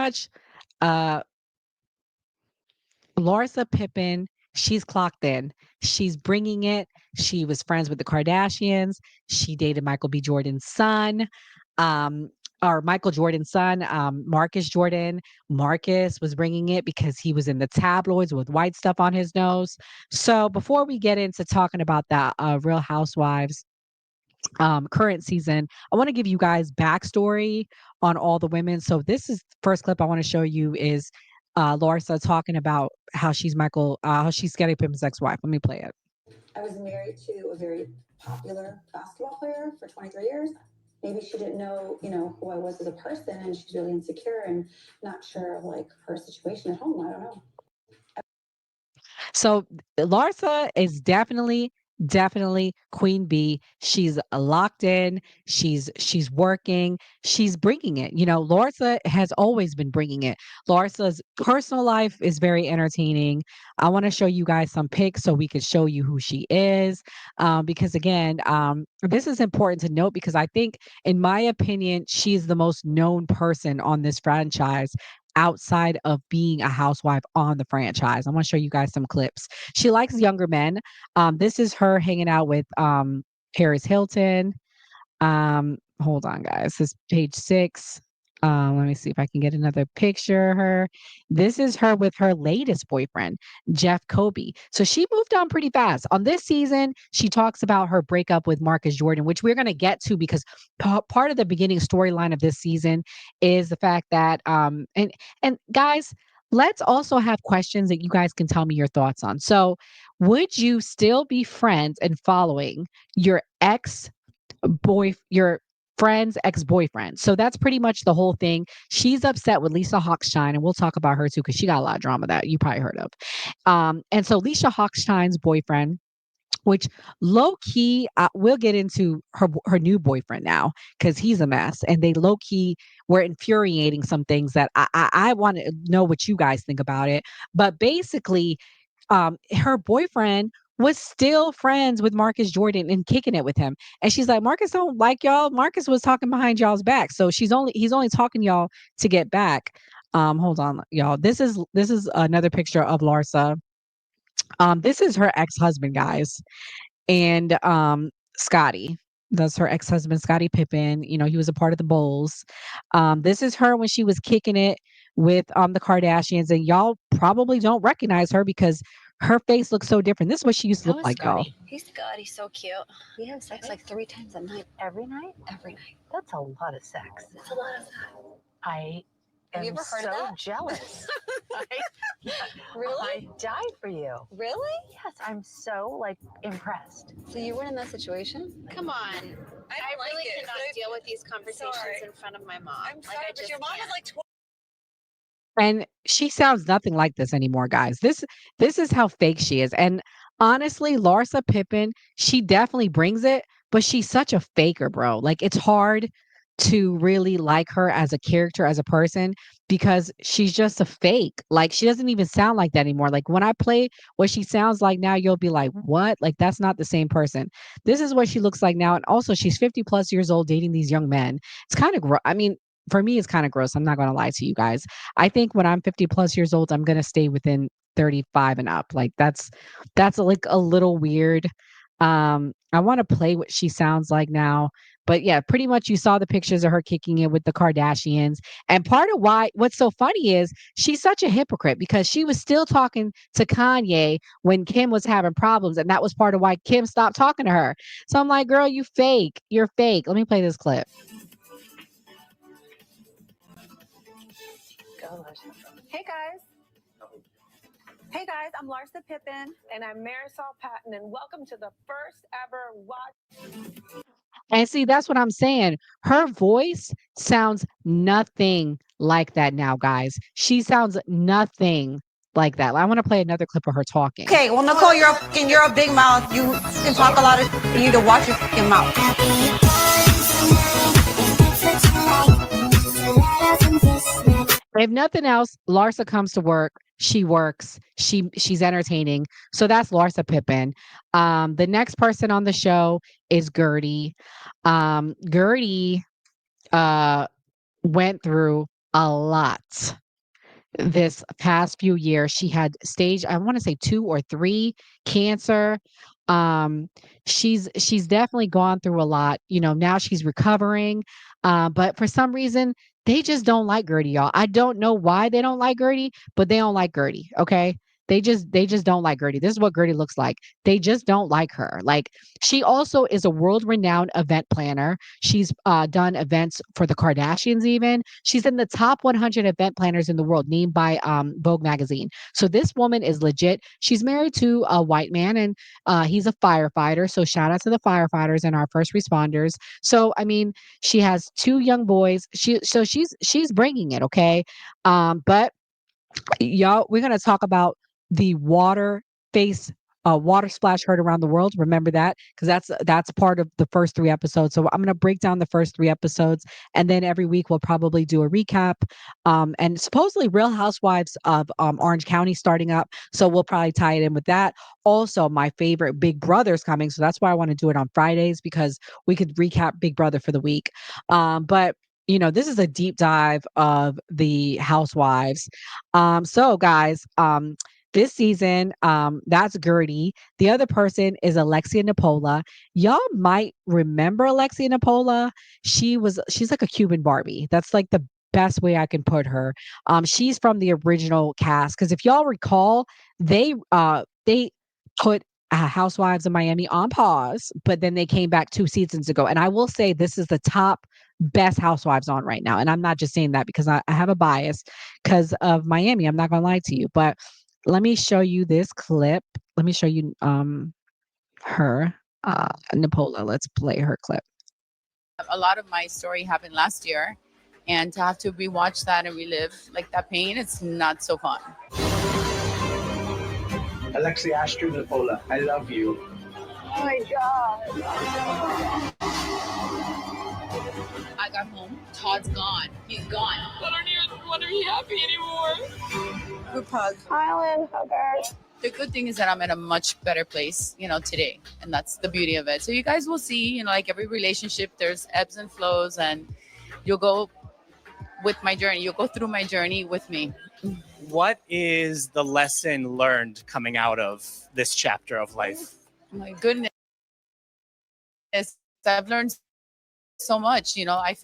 much uh Larsa Pippen, she's clocked in. She's bringing it. She was friends with the Kardashians. She dated Michael B. Jordan's son. Um, or Michael Jordan's son, Marcus Jordan. Marcus was bringing it because he was in the tabloids with white stuff on his nose. So before we get into talking about the Real Housewives current season, I want to give you guys backstory on all the women. So this is first clip I want to show you is Larsa talking about how she's Scottie Pippen's ex-wife. Let me play it. I was married to a very popular basketball player for 23 years. Maybe she didn't know, who I was as a person, and she's really insecure and not sure of like her situation at home. I don't know. So Larsa is definitely queen bee. She's locked in. She's working. She's bringing it. Larsa has always been bringing it. Larsa's personal life is very entertaining. I want to show you guys some pics so we could show you who she is. Because again, this is important to note because I think, in my opinion, she's the most known person on this franchise outside of being a housewife on the franchise. I want to show you guys some clips. She likes younger men. This is her hanging out with Paris Hilton. Hold on, guys. This is page 6. Let me see if I can get another picture of her. This is her with her latest boyfriend, Jeff Kobe. So she moved on pretty fast. On this season, she talks about her breakup with Marcus Jordan, which we're going to get to because part of the beginning storyline of this season is the fact that and guys, let's also have questions that you guys can tell me your thoughts on. So, would you still be friends and following your your friend's ex-boyfriend? So that's pretty much the whole thing. She's upset with Lisa Hochstein, and we'll talk about her too because she got a lot of drama that you probably heard of. And so Lisa Hochstein's boyfriend, which low key, we'll get into her new boyfriend now because he's a mess, and they low key were infuriating some things that I want to know what you guys think about it. But basically, her boyfriend was still friends with Marcus Jordan and kicking it with him. And she's like, Marcus don't like y'all. Marcus was talking behind y'all's back. So he's only talking y'all to get back. Hold on, y'all. This is another picture of Larsa. This is her ex-husband, guys. And Scotty. That's her ex-husband, Scottie Pippen. He was a part of the Bulls. This is her when she was kicking it with the Kardashians, and y'all probably don't recognize her because her face looks so different. This is what she used to look like, y'all. He's good. He's so cute. We have sex like 3 times a night. Every night? Every night. That's a lot of sex. It's a lot of sex. I Have you am ever heard so of that? jealous. Really? I die for you. Really? Yes, I'm so impressed. So you weren't in that situation? Come on. I really cannot deal with these conversations in front of my mom. I'm sorry, but your mom is like 12. And she sounds nothing like this anymore, guys. This is how fake she is. And honestly, Larsa Pippen, she definitely brings it, but she's such a faker, bro. Like, it's hard to really like her as a character, as a person, because she's just a fake. Like, she doesn't even sound like that anymore. Like, when I play what she sounds like now, you'll be like, what? Like, that's not the same person. This is what she looks like now. And also, she's 50 plus years old dating these young men. It's kind of I mean, for me, it's kind of gross. I'm not going to lie to you guys. I think when I'm 50 plus years old, I'm going to stay within 35 and up. Like, that's like a little weird. I want to play what she sounds like now. But yeah, pretty much you saw the pictures of her kicking it with the Kardashians. And part of what's so funny is she's such a hypocrite because she was still talking to Kanye when Kim was having problems. And that was part of why Kim stopped talking to her. So I'm like, girl, you fake. You're fake. Let me play this clip. Hey guys. Hey guys, I'm Larsa Pippen. And I'm Marisol Patton, and welcome to the first ever Watch. And see, that's what I'm saying. Her voice sounds nothing like that now, guys. She sounds nothing like that. I want to play another clip of her talking. Okay, well, Nicole, you're a big mouth. You can talk a lot of. You need to watch your fucking mouth. If nothing else, Larsa comes to work. She works. She's entertaining. So that's Larsa Pippen. The next person on the show is Gertie. Gertie went through a lot this past few years. She had stage, I want to say 2 or 3 cancer. Um, she's definitely gone through a lot. Now she's recovering. But for some reason, they just don't like Gertie, y'all. I don't know why they don't like Gertie, but they don't like Gertie. Okay. They just don't like Gertie. This is what Gertie looks like. They just don't like her. Like, she also is a world-renowned event planner. She's done events for the Kardashians even. She's in the top 100 event planners in the world, named by Vogue magazine. So this woman is legit. She's married to a white man, and he's a firefighter. So shout out to the firefighters and our first responders. So I mean, she has 2 young boys. She's bringing it, okay? But y'all, we're going to talk about the face water splash heard around the world. Remember that, because that's part of the first 3 episodes. So I'm going to break down the first 3 episodes, and then every week we'll probably do a recap. And supposedly Real Housewives of Orange County starting up, so we'll probably tie it in with that. Also, my favorite, Big Brother's coming, so that's why I want to do it on Fridays, because we could recap Big Brother for the week. But this is a deep dive of the Housewives. So guys, this season, that's Gertie. The other person is Alexia Nepola. Y'all might remember Alexia Nepola. She's like a Cuban Barbie. That's like the best way I can put her. She's from the original cast, because if y'all recall, they put Housewives of Miami on pause, but then they came back 2 seasons ago. And I will say this is the top best Housewives on right now. And I'm not just saying that because I have a bias because of Miami. I'm not gonna lie to you. But let me show you this clip. Let me show you her Nipola. Let's play her clip. A lot of my story happened last year, and to have to rewatch that and relive like that pain, it's not so fun. Alexia Nepola, I love you. Oh my God. I got home, Todd's gone. He's gone. I don't even want to be happy anymore. Group hug. Island hugger. The good thing is that I'm in a much better place, today. And that's the beauty of it. So you guys will see, like every relationship, there's ebbs and flows, and you'll go with my journey. You'll go through my journey with me. What is the lesson learned coming out of this chapter of life? Oh my goodness. I've learned so much, I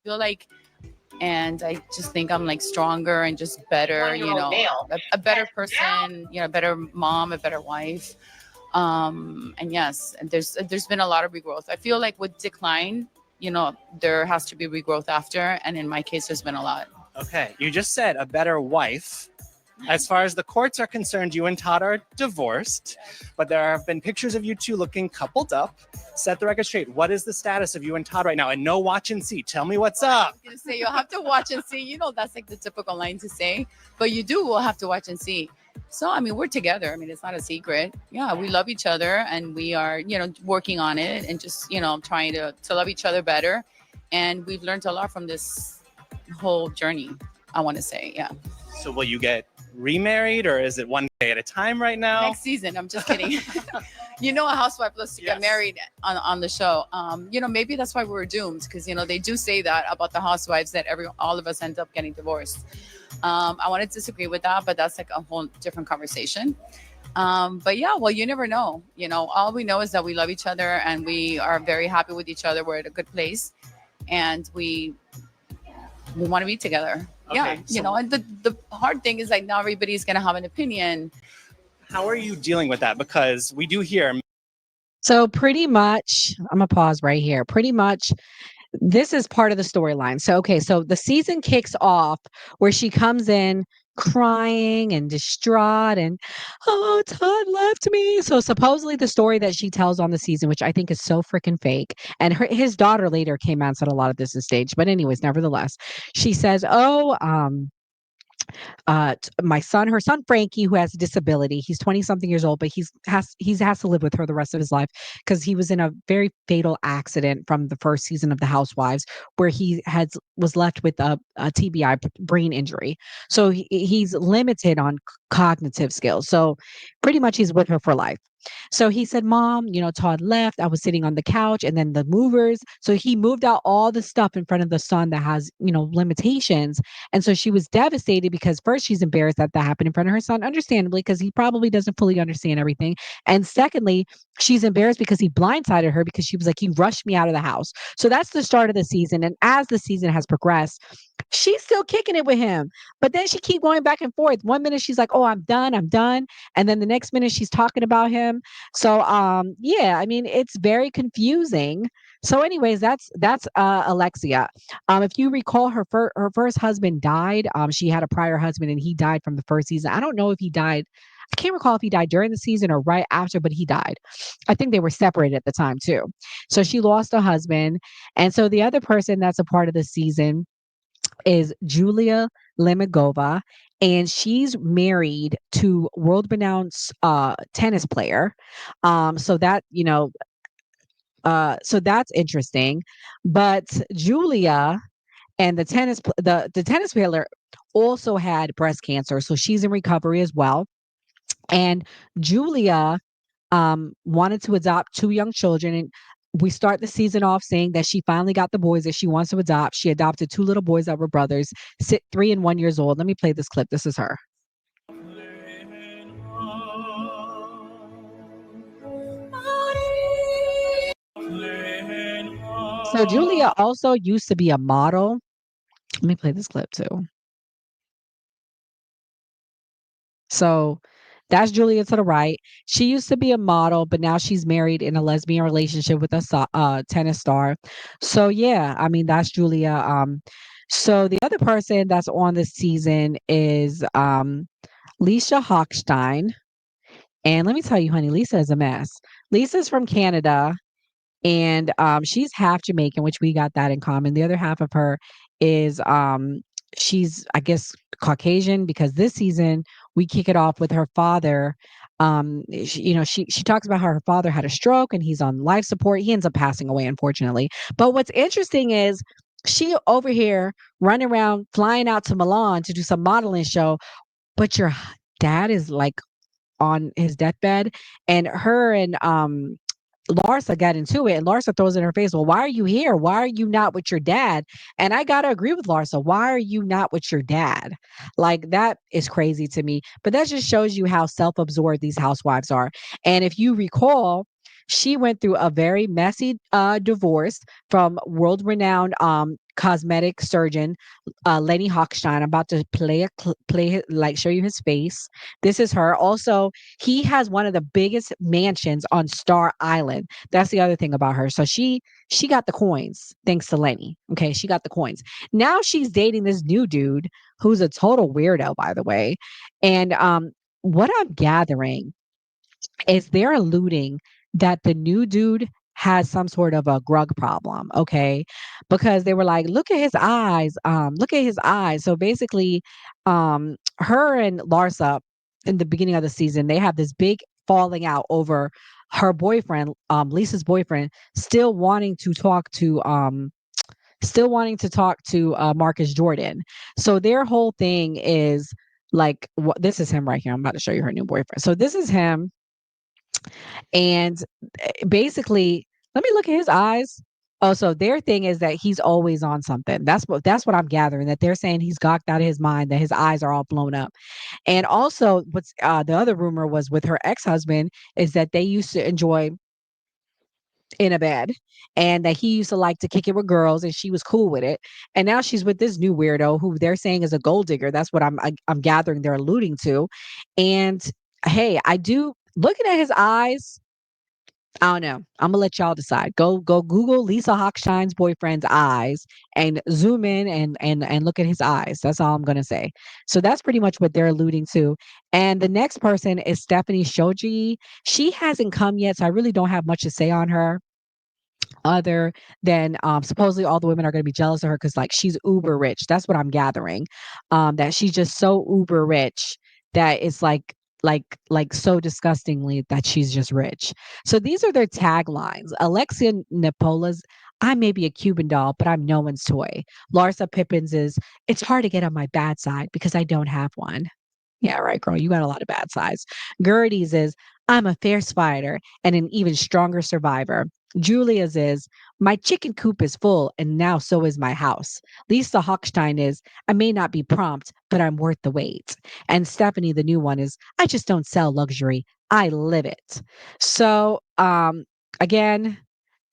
feel like, and I just think I'm like stronger and just better, a better person, a better mom, a better wife. And yes, and there's been a lot of regrowth. I feel like with decline, there has to be regrowth after. And in my case, there's been a lot. Okay. You just said a better wife. As far as the courts are concerned, you and Todd are divorced, but there have been pictures of you two looking coupled up. Set the record straight. What is the status of you and Todd right now? And no watch and see. Tell me what's up. I was going to say, you'll have to watch and see. That's like the typical line to say, but we'll have to watch and see. So, we're together. It's not a secret. Yeah, we love each other, and we are, working on it, and just, trying to love each other better. And we've learned a lot from this whole journey, I want to say. Yeah. So will you get remarried, or is it one day at a time right now? Next season. I'm just kidding. A housewife loves to get married on the show. Maybe that's why we're doomed, because they do say that about the housewives, that all of us end up getting divorced. I want to disagree with that, but that's like a whole different conversation. But yeah, well, you never know. All we know is that we love each other, and we are very happy with each other. We're at a good place, and we want to be together. Okay, yeah, and the hard thing is, like, not everybody's going to have an opinion. How are you dealing with that? Because we do hear. So pretty much, I'm going to pause right here. Pretty much, this is part of the storyline. So the season kicks off where she comes in crying and distraught and, oh, Todd left me. So supposedly the story that she tells on the season, which I think is so freaking fake, and his daughter later came out and said a lot of this is staged. But anyways, nevertheless, she says, her son Frankie, who has a disability, he's 20 something years old, but he has to live with her the rest of his life, because he was in a very fatal accident from the first season of the Housewives, where he was left with a TBI, brain injury. So he's limited on cognitive skills. So pretty much he's with her for life. So he said, Mom, Todd left. I was sitting on the couch and then the movers. So he moved out all the stuff in front of the son that has, limitations. And so she was devastated because first, she's embarrassed that that happened in front of her son, understandably, because he probably doesn't fully understand everything. And secondly, she's embarrassed because he blindsided her because she was like, he rushed me out of the house. So that's the start of the season. And as the season has progressed, she's still kicking it with him. But then she keep going back and forth. One minute she's like, "Oh, I'm done, I'm done," and then the next minute she's talking about him. So, yeah, I mean, it's very confusing. So, anyways, that's Alexia. If you recall, her first husband died. She had a prior husband, and he died from the first season. I don't know if he died. I can't recall if he died during the season or right after, but he died. I think they were separated at the time too. So she lost a husband, and so the other person that's a part of the season is Julia Limigova, and she's married to world-renowned tennis player. So that so that's interesting. But Julia and the tennis player also had breast cancer, so she's in recovery as well. And Julia wanted to adopt two young children. And we start the season off saying that she finally got the boys that she wants to adopt. She adopted two little boys that were brothers, 3 and 1 years old. Let me play this clip. This is her. So Julia also used to be a model. Let me play this clip too. So that's Julia to the right. She used to be a model, but now she's married in a lesbian relationship with a tennis star. So yeah, I mean that's Julia. So the other person that's on this season is Lisa Hochstein. And let me tell you, honey, Lisa is a mess. Lisa's from Canada, and she's half Jamaican, which we got that in common. The other half of her is she's, I guess, Caucasian, because this season we kick it off with her father. She talks about how her father had a stroke and he's on life support. He ends up passing away, unfortunately. But what's interesting is she over here running around, flying out to Milan to do some modeling show, but your dad is like on his deathbed, and her and Larsa got into it, and Larsa throws in her face, "Well, why are you here? Why are you not with your dad?" And I gotta agree with Larsa. Why are you not with your dad? Like, that is crazy to me. But that just shows you how self-absorbed these housewives are. And if you recall, she went through a very messy divorce from world-renowned cosmetic surgeon Lenny Hochstein. I'm about to like show you his face. This is her. Also, he has one of the biggest mansions on Star Island. That's the other thing about her. So she got the coins thanks to Lenny. Okay, she got the coins. Now she's dating this new dude who's a total weirdo, by the way. And what I'm gathering is they're alluding that the new dude has some sort of a drug problem, okay? Because they were like, look at his eyes, look at his eyes. So basically, her and Larsa in the beginning of the season, they have this big falling out over her boyfriend, Lisa's boyfriend, still wanting to talk to Marcus Jordan. So their whole thing is like, this is him right here. I'm about to show you her new boyfriend. So this is him, and basically, let me look at his eyes. Oh, so their thing is that he's always on something. That's what I'm gathering. That they're saying he's gocked out of his mind. That his eyes are all blown up. And also, what's the other rumor was with her ex husband is that they used to enjoy in a bed, and that he used to like to kick it with girls, and she was cool with it. And now she's with this new weirdo who they're saying is a gold digger. That's what I'm gathering they're alluding to. And hey, I do looking at his eyes. I don't know. I'm gonna let y'all decide. Go Google Lisa Hochstein's boyfriend's eyes and zoom in and look at his eyes. That's all I'm gonna say. So that's pretty much what they're alluding to. And the next person is Stephanie Shoji. She hasn't come yet, so I really don't have much to say on her other than supposedly all the women are going to be jealous of her because like she's uber rich. That's what I'm gathering. That she's just so uber rich that it's like so disgustingly that she's just rich. So these are their taglines. Alexia Nepola's, I may be a Cuban doll, but I'm no one's toy. Larsa Pippen's is, it's hard to get on my bad side because I don't have one. Yeah, right, girl. You got a lot of bad sides. Gertie's is, I'm a fierce fighter and an even stronger survivor. Julia's is, my chicken coop is full and now so is my house. Lisa Hochstein is, I may not be prompt, but I'm worth the wait. And Stephanie, the new one, is, I just don't sell luxury. I live it. So, again,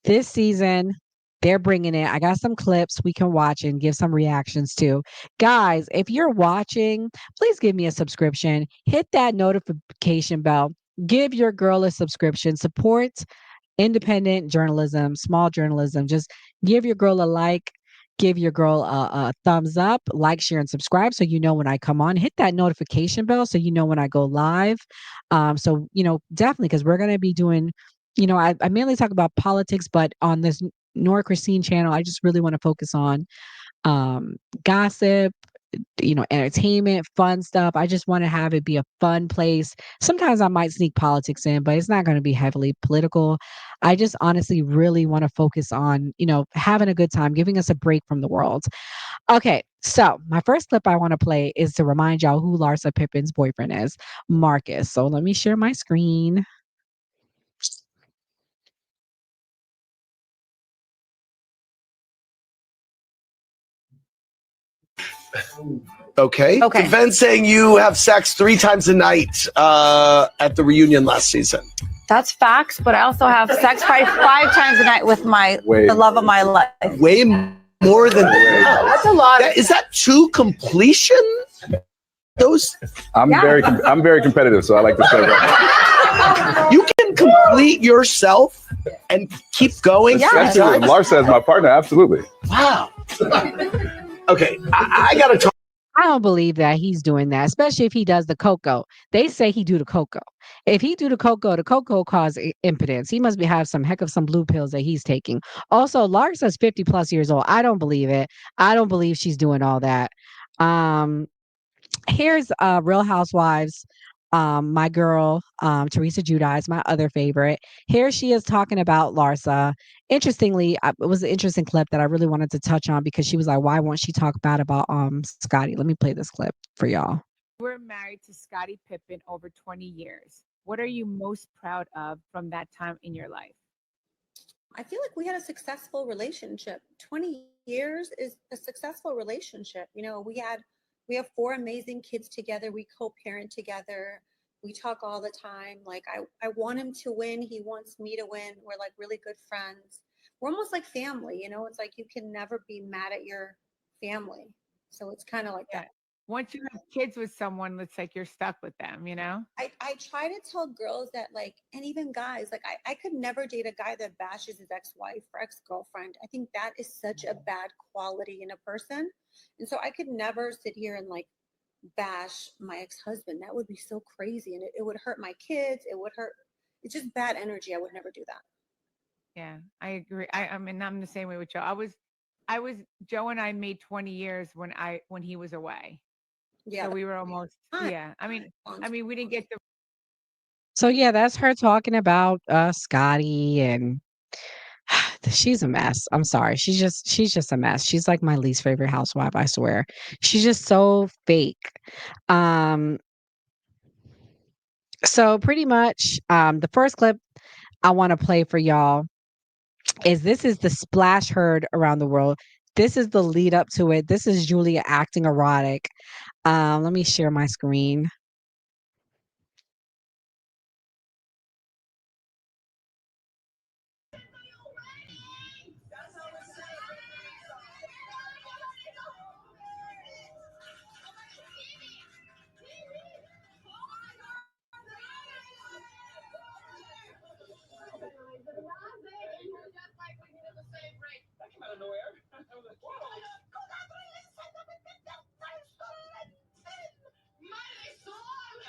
this season, they're bringing it. I got some clips we can watch and give some reactions to. Guys, if you're watching, please give me a subscription. Hit that notification bell. Give your girl a subscription. Support independent journalism, small journalism. Just give your girl a like. Give your girl a thumbs up, like, share, and subscribe so you know when I come on. Hit that notification bell so you know when I go live. So, definitely because we're going to be doing, I mainly talk about politics, but on this Nora Christine channel, I just really want to focus on gossip, entertainment, fun stuff. I just want to have it be a fun place. Sometimes I might sneak politics in, but it's not going to be heavily political. I just honestly really want to focus on, having a good time, giving us a break from the world. Okay, so my first clip I want to play is to remind y'all who Larsa Pippen's boyfriend is, Marcus. So let me share my screen. Okay. Defense saying you have sex 3 times a night at the reunion last season. That's facts, but I also have sex 5 times a night with the love of my life. Way more than that. That's a lot. Is that 2 completion? Those I'm very competitive, so I like to say that. You can complete yourself and keep going. Especially with Larsa as my partner, absolutely. Wow. Okay, I gotta talk. I don't believe that he's doing that, especially if he does the cocoa. They say he do the cocoa. If he do the cocoa cause impotence. He must have some heck of some blue pills that he's taking. Also, Larsa's 50 plus years old. I don't believe it. I don't believe she's doing all that. Here's Real Housewives. My girl, Teresa Giudice, my other favorite. Here she is talking about Larsa. Interestingly, it was an interesting clip that I really wanted to touch on because she was like, "Why won't she talk bad about Scotty?" Let me play this clip for y'all. We're married to Scottie Pippen over 20 years. What are you most proud of from that time in your life? I feel like we had a successful relationship. 20 years is a successful relationship. We have 4 amazing kids together. We co-parent together. We talk all the time. Like I want him to win. He wants me to win. We're like really good friends. We're almost like family, It's like you can never be mad at your family. So it's kind of like that. Once you have kids with someone, it's like you're stuck with them, I try to tell girls that and even guys, I could never date a guy that bashes his ex-wife or ex-girlfriend. I think that is such a bad quality in a person. And so I could never sit here and bash my ex-husband. That would be so crazy. And it would hurt my kids. It's just bad energy. I would never do that. Yeah, I agree. I mean, I'm the same way with Joe. Joe and I made 20 years when he was away. Yeah. So we were almost, yeah. I mean, we didn't get the. So yeah, that's her talking about Scotty, and she's a mess. I'm sorry. She's just a mess. She's like my least favorite housewife, I swear. She's just so fake. So pretty much the first clip I want to play for y'all is the splash heard around the world. This is the lead up to it. This is Julia acting erotic. Let me share my screen.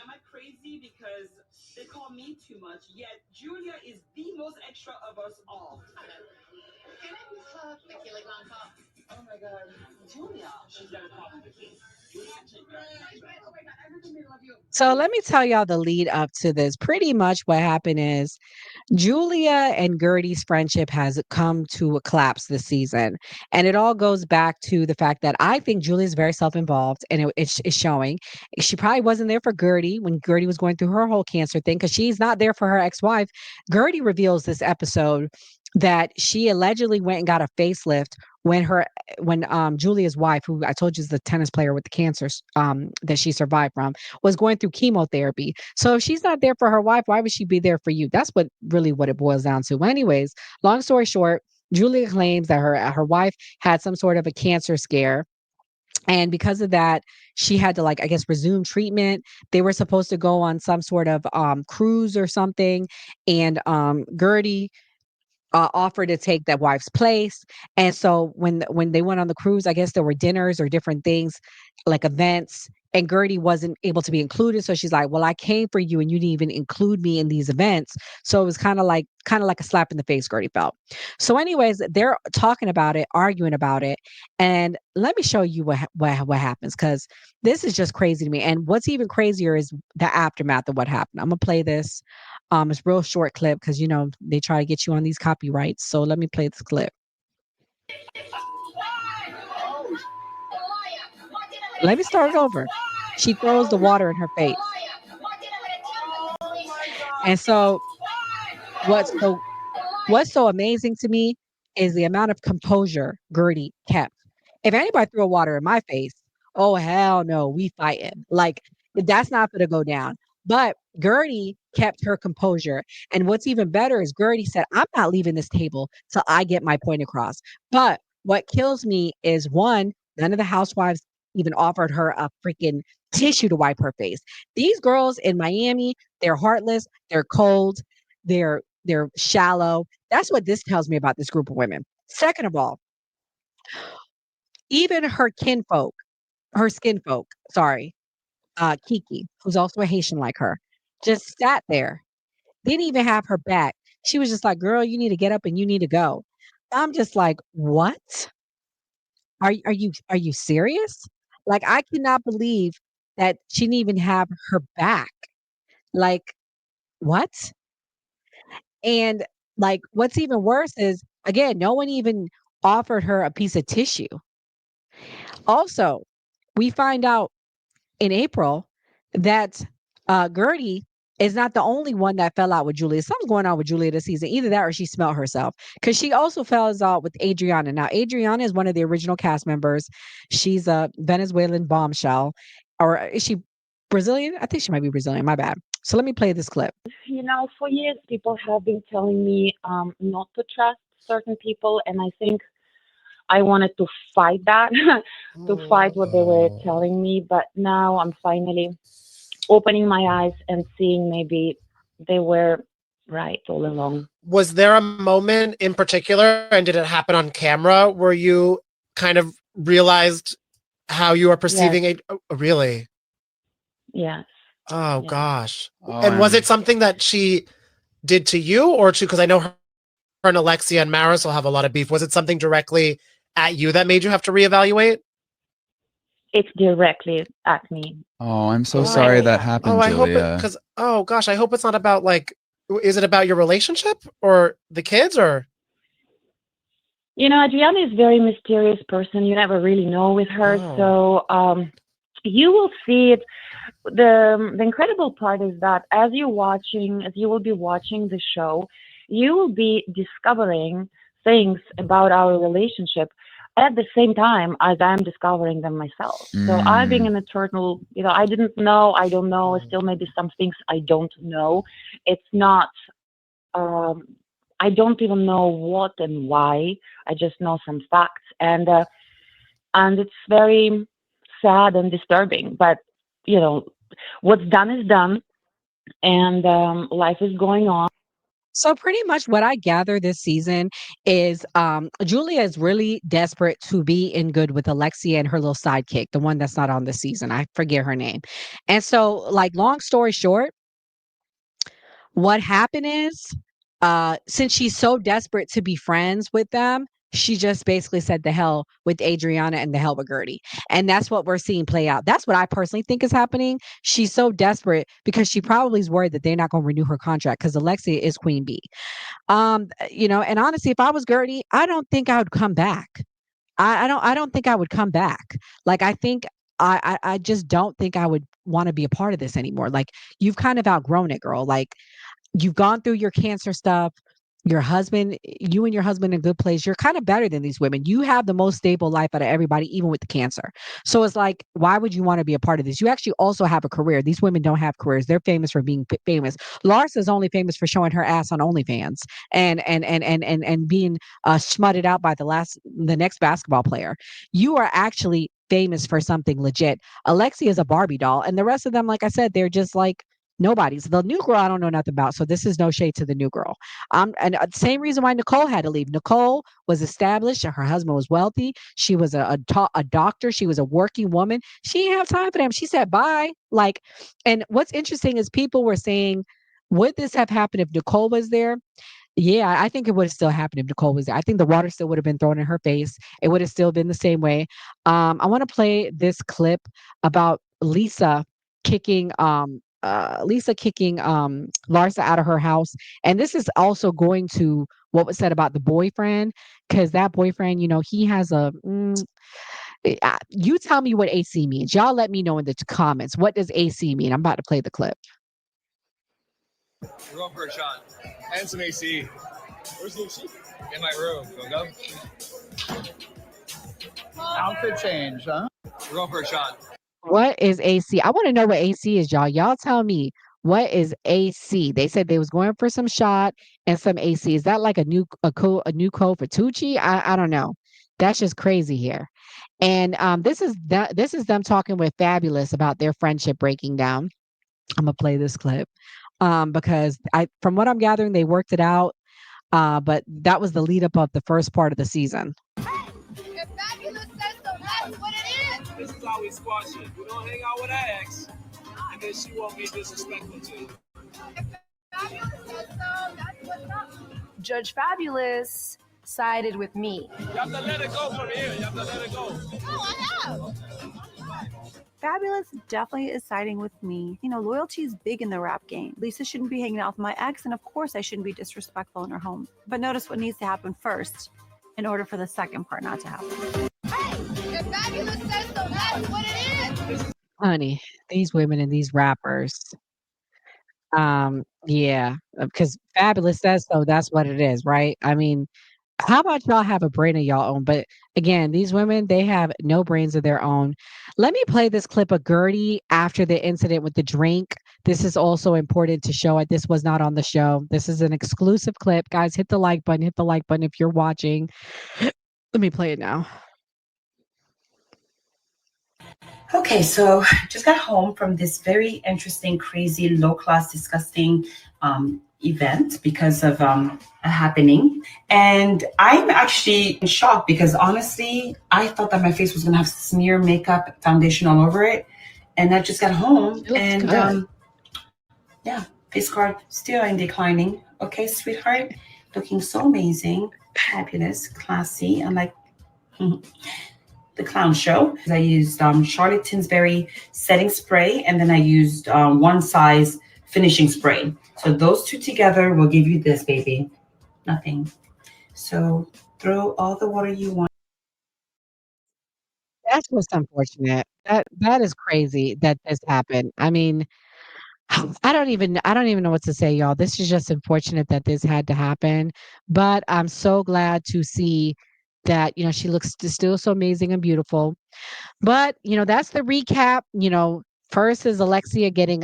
Am I crazy because they call me too much, yet Julia is the most extra of us all? Can I please have tequila blanco? Oh my God, Julia, she's got a problem with me. So let me tell y'all the lead up to this. Pretty much what happened is Julia and Gertie's friendship has come to a collapse this season. And it all goes back to the fact that I think Julia is very self involved and it's showing. She probably wasn't there for Gertie when Gertie was going through her whole cancer thing because she's not there for her ex wife. Gertie reveals this episode that she allegedly went and got a facelift when Julia's wife, who I told you is the tennis player with the cancer that she survived from, was going through chemotherapy. So if she's not there for her wife, why would she be there for you? That's what it boils down to. Well, anyways, long story short, Julia claims that her wife had some sort of a cancer scare. And because of that, she had to, like, I guess, resume treatment. They were supposed to go on some sort of cruise or something. And Gertie offered to take that wife's place. And so when they went on the cruise, I guess there were dinners or different things like events, and Gertie wasn't able to be included. So she's like, "Well, I came for you, and you didn't even include me in these events." So it was kind of like a slap in the face. Gertie felt. So, anyways, they're talking about it, arguing about it, and let me show you what happens because this is just crazy to me. And what's even crazier is the aftermath of what happened. I'm gonna play this. It's a real short clip because they try to get you on these copyrights. So let me play this clip. Let me start it over. She throws the water in her face. And so what's so what's so amazing to me is the amount of composure Gertie kept. If anybody threw water in my face, oh hell no, we fighting. Like that's not gonna go down. But Gertie kept her composure. And what's even better is Gertie said, "I'm not leaving this table till I get my point across." But what kills me is one, none of the housewives even offered her a freaking tissue to wipe her face. These girls in Miami, they're heartless, they're cold, they're shallow. That's what this tells me about this group of women. Second of all, even her skinfolk, sorry, Kiki, who's also a Haitian like her, just sat there, didn't even have her back. She was just like, "Girl, you need to get up and you need to go." I'm just like, "What? Are you serious?" Like, I cannot believe that she didn't even have her back. Like, what? And like, what's even worse is again, no one even offered her a piece of tissue. Also, we find out in April that Gertie is not the only one that fell out with Julia. Something's going on with Julia this season. Either that or she smelled herself because she also fell out with Adriana. Now, Adriana is one of the original cast members. She's a Venezuelan bombshell. Or is she Brazilian? I think she might be Brazilian. My bad. So let me play this clip. For years, people have been telling me not to trust certain people, and I think I wanted to fight that, to fight what they were telling me. But now I'm finally opening my eyes and seeing maybe they were right all along. Was there a moment in particular, and did it happen on camera, where you kind of realized how you are perceiving it? Oh, really? Yes. Oh, Yeah. gosh. And was it something that she did to you or to, because I know her and Alexia and Marisol have a lot of beef. Was it something directly at you that made you have to reevaluate? It's directly at me. Oh, I'm so sorry that happened, Oh, I hope Julia. it, because, oh gosh, I hope it's not about like, is it about your relationship or the kids or? Adriana is a very mysterious person. You never really know with her. So you will see it. The incredible part is that as you will be watching the show, you will be discovering things about our relationship at the same time as I'm discovering them myself. So I'm being an eternal, I didn't know, I don't know, still maybe some things I don't know. It's not, I don't even know what and why. I just know some facts, and it's very sad and disturbing. But what's done is done, and life is going on. So pretty much what I gather this season is Julia is really desperate to be in good with Alexia and her little sidekick, the one that's not on this season. I forget her name. And so, like, long story short, what happened is since she's so desperate to be friends with them, she just basically said the hell with Adriana and the hell with Gertie. And that's what we're seeing play out. That's what I personally think is happening. She's so desperate because she probably is worried that they're not going to renew her contract because Alexia is Queen Bee. And honestly, if I was Gertie, I don't think I would come back. I don't think I would come back. Like I think I just don't think I would want to be a part of this anymore. Like you've kind of outgrown it, girl. Like you've gone through your cancer stuff. You and your husband in a good place. You're kind of better than these women. You have the most stable life out of everybody, even with the cancer. So it's like, why would you want to be a part of this? You actually also have a career. These women don't have careers. They're famous for being famous. Larsa's only famous for showing her ass on OnlyFans and being smutted out by the next basketball player. You are actually famous for something legit. Alexia is a Barbie doll, and the rest of them, like I said, they're just like nobody's. The new girl, I don't know nothing about. So this is no shade to the new girl. And same reason why Nicole had to leave. Nicole was established. Her husband was wealthy. She was a doctor. She was a working woman. She didn't have time for them. She said bye. Like, and what's interesting is people were saying, would this have happened if Nicole was there? Yeah, I think it would have still happened if Nicole was there. I think the water still would have been thrown in her face. It would have still been the same way. I want to play this clip about Lisa kicking Larsa out of her house. And this is also going to what was said about the boyfriend, because that boyfriend, he has you tell me what AC means. Y'all let me know in the comments. What does AC mean? I'm about to play the clip. We're going for a shot. And some AC. Where's the AC? In my room. Go. Outfit change, huh? We're going for a shot. What is AC? I want to know what AC is, y'all. Y'all tell me, what is AC? They said they was going for some shot and some AC. Is that like a new code for Tucci? I don't know. That's just crazy here. And this is them talking with Fabulous about their friendship breaking down. I'm gonna play this clip because from what I'm gathering, they worked it out. But that was the lead up of the first part of the season. If Fabulous says so, that's what it is. This is how we squash it. We don't hang out with our ex, and then she won't be disrespectful to you. If Fabulous says so, that's what's up. Judge Fabulous sided with me. You have to let it go from here. You have to let it go. No, I have. Fabulous definitely is siding with me. Loyalty is big in the rap game. Lisa shouldn't be hanging out with my ex, and of course I shouldn't be disrespectful in her home. But notice what needs to happen first in order for the second part not to happen. Hey, if Fabulous says so, that's what it is. Honey, these women and these rappers. Yeah, because Fabulous says so, that's what it is, right? I mean, how about y'all have a brain of y'all own? But again, these women, they have no brains of their own. Let me play this clip of Gertie after the incident with the drink. This is also important to show it. This was not on the show. This is an exclusive clip. Guys, hit the like button. Hit the like button if you're watching. Let me play it now. Okay, so just got home from this very interesting, crazy, low-class, disgusting event because of a happening. And I'm actually in shock because honestly, I thought that my face was gonna have smear makeup foundation all over it. And I just got home and yeah, face card still in declining. Okay, sweetheart, looking so amazing, fabulous, classy. I'm like, the clown show. I used Charlotte Tilbury setting spray, and then I used One Size finishing spray. So those two together will give you this, baby. Nothing. So throw all the water you want. That's just unfortunate. That is crazy that this happened. I mean, I don't even know what to say, y'all. This is just unfortunate that this had to happen. But I'm so glad to see that, she looks still so amazing and beautiful. But, that's the recap. First is Alexia getting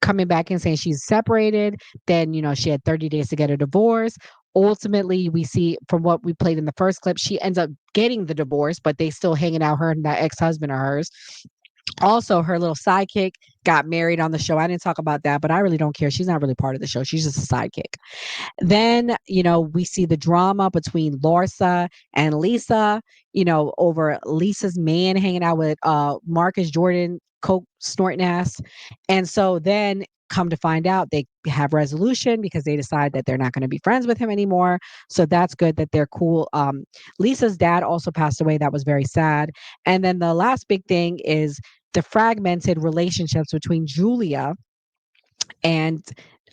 coming back and saying she's separated. Then, she had 30 days to get a divorce. Ultimately, we see from what we played in the first clip, she ends up getting the divorce, but they still hanging out, her and that ex-husband of hers. Also, her little sidekick got married on the show. I didn't talk about that, but I really don't care. She's not really part of the show. She's just a sidekick. Then, we see the drama between Larsa and Lisa, over Lisa's man hanging out with Marcus Jordan, coke snorting ass. And so then come to find out, they have resolution because they decide that they're not going to be friends with him anymore. So that's good that they're cool. Lisa's dad also passed away. That was very sad. And then the last big thing is the fragmented relationships between Julia and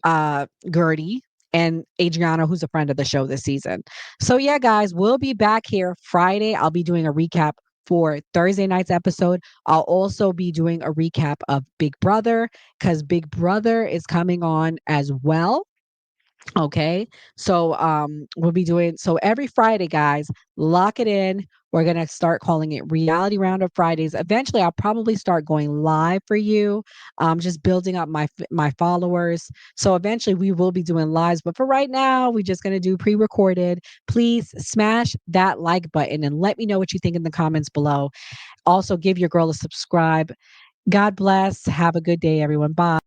Gertie and Adriana, who's a friend of the show this season. So yeah, guys, we'll be back here Friday. I'll be doing a recap for Thursday night's episode. I'll also be doing a recap of Big Brother because Big Brother is coming on as well. Okay. So we'll be doing so every Friday, guys, lock it in. We're gonna start calling it Reality Roundup Fridays. Eventually I'll probably start going live for you. Just building up my followers. So eventually we will be doing lives. But for right now, we're just gonna do pre-recorded. Please smash that like button and let me know what you think in the comments below. Also, give your girl a subscribe. God bless. Have a good day, everyone. Bye.